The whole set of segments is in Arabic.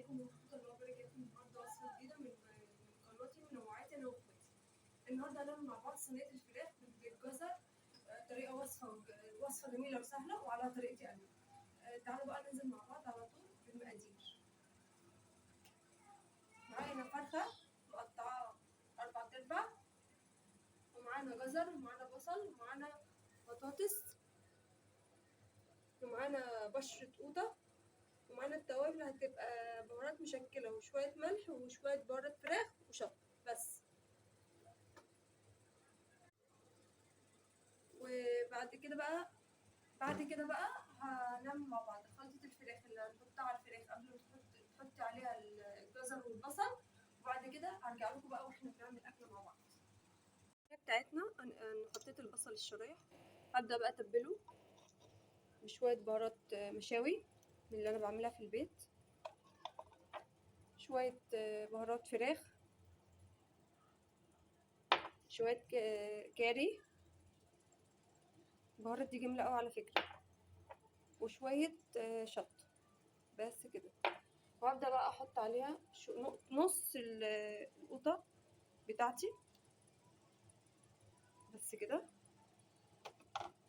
عليكم ورحمة الله وبركاته. النهارده وصفة جديدة من قناتي منوعاتي أنا وإخواتي. النهارده هنعمل مع بعض صينية الفراخ بالجزر. طريقة وصفة جميلة وسهلة وعلى طريقتي أنا. تعالوا بقى ننزل مع بعض على طول في المقادير. معانا فرخة مقطعة 4/4، ومعانا جزر، ومعانا بصل، ومعانا بطاطس، ومعانا بشرة قوطة، ومعانا التوابل هتبقى بهارات مشكلة وشوية ملح وشوية بهارات فراخ وشطة بس. وبعد كده بقى هنعمل مع بعض خلطة الفراخ اللي هنحطها على الفراخ قبل ما تحطي عليها الجزر والبصل. وبعد كده هرجع لكم بقى واحنا بنعمل أكل مع بعض. بتاعتنا أنا حطيت البصل الشرايح، هبدأ بقى أتبله بشوية بهارات مشاوي من اللي أنا بعملها في البيت، شوية بهارات فراخ، شوية كاري، البهارات دي جميلة أوي على فكرة، وشوية شطة بس كده. وهبدأ بقى أحط عليها نص القوطة بتاعتي بس كده،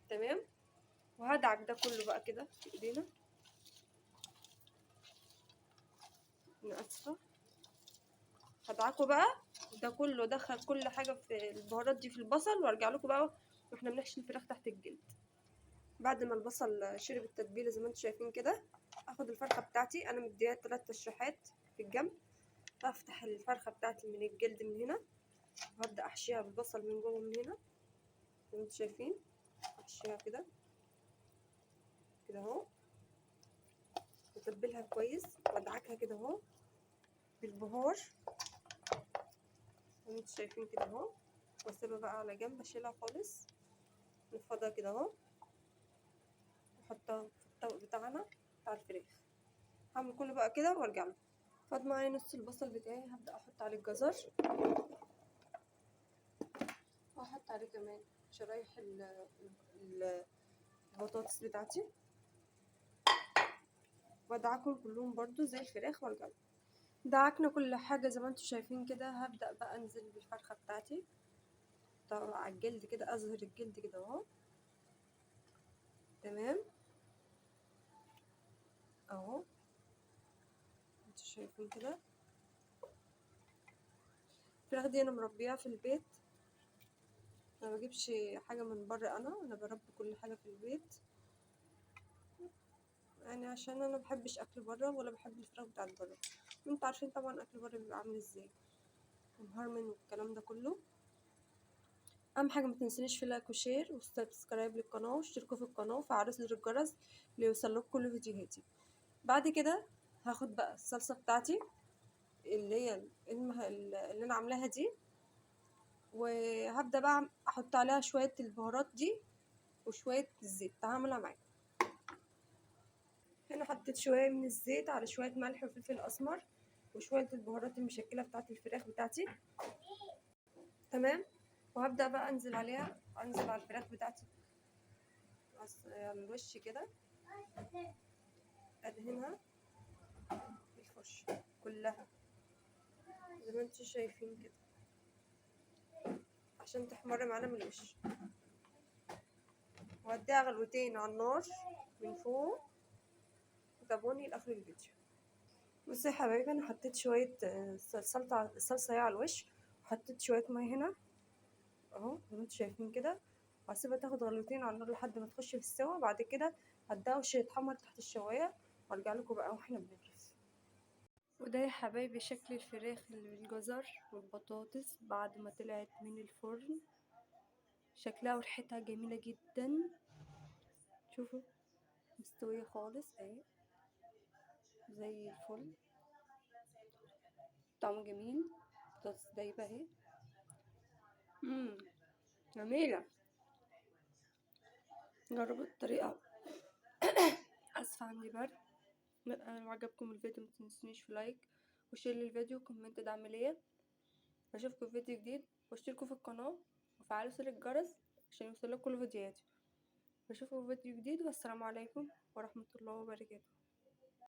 تمام. وهدعك ده كله بقى كده في ايدينا. انا اسفه، هدعكه بقى ده كله، ادخل كل حاجه في البهارات دي في البصل، وارجع لكم بقى واحنا بنحشي الفراخ تحت الجلد. بعد ما البصل شرب التتبيله زي ما انتم شايفين كده، اخد الفرخه بتاعتي، انا مديها 3 تشريحات في الجنب، افتح الفرخه بتاعتي من الجلد من هنا، وهبدا احشيها بالبصل من جوه من هنا زي ما انتم شايفين. احشيها كده كده اهو، واتبلها كويس وادعكها كده اهو بالبهار زي ما انتم شايفين كده اهو، واسيبها بقى على جنب، اشيلها خالص، نفضها كده اهو، واحطها في الطبق بتاعنا بتاع الفراخ. هعمل كله بقى كده وارجع له. فاض معايا نص البصل بتاعي، هبدا احط عليه الجزر، واحط عليه كمان شرايح البطاطس بتاعتي، وادعكهم كلهم برضو زي الفراخ وارجع له. دعكنا كل حاجه زي ما انتم شايفين كده، هبدا بقى انزل بالفرخه بتاعتي على الجلد كده، اظهر الجلد كده اهو، تمام اهو انتوا شايفين كده. الفراخ دي انا مربيها في البيت، ما بجيبش حاجه من بره، انا بربي كل حاجه في البيت، يعني عشان انا مبحبش اكل بره، ولا بحب الفراخ بتاعت بره. انتوا عارفين طبعا اكل بره بيبقى عامل ازاي، مهرمن والكلام ده كله. اهم حاجه ما تنسونيش في لايك وشير وسبسكرايب للقناه، واشتركوا في القناه وفعلوا زر الجرس ليوصلكوا كل فيديوهاتي. بعد كده هاخد بقى الصلصه بتاعتي اللي هي اللي انا عاملاها دي، وهبدا بقى احط عليها شويه البهارات دي وشويه الزيت. هعملها معاكم. هنا حطيت شويه من الزيت على شويه ملح وفلفل اسمر وشويه البهارات المشكله بتاعه الفراخ بتاعتي، تمام. وهبدا بقى انزل على الفراخ بتاعتي على الوش كده، ادهنها بالفرشه كلها زي ما انتم شايفين كده عشان تحمر معانا من الوش، وهديها غلوتين على النار من فوق، وتابعوني لاخر الفيديو. بصوا يا حبايبي، انا حطيت شويه صلصه على الوش، وحطيت شويه ميه هنا اهو زي ما انتم شايفين كده، وهسيبها تاخد غلوتين على النار لحد ما تخش في السوا. بعد كده هديها وش يتحمر تحت الشوايه، وارجع لكم بقى واحنا بنغرف. وده يا حبايبي شكل الفراخ اللي بالجزر والبطاطس بعد ما طلعت من الفرن، شكلها وريحتها جميله جدا. شوفوا مستويه خالص اهي زي الفل، طعمه جميل، بطاطس دايبه اهي، جميله. جربوا الطريقه. اسفه عندي برد. لو عجبكم الفيديو متنسونيش في لايك وشير للفيديو وكومنت دعم ليا. اشوفكم في فيديو جديد، واشتركوا في القناه وفعلوا زر الجرس عشان يوصلكوا كل فيديوهاتي. اشوفكم في فيديو جديد، والسلام عليكم ورحمه الله وبركاته.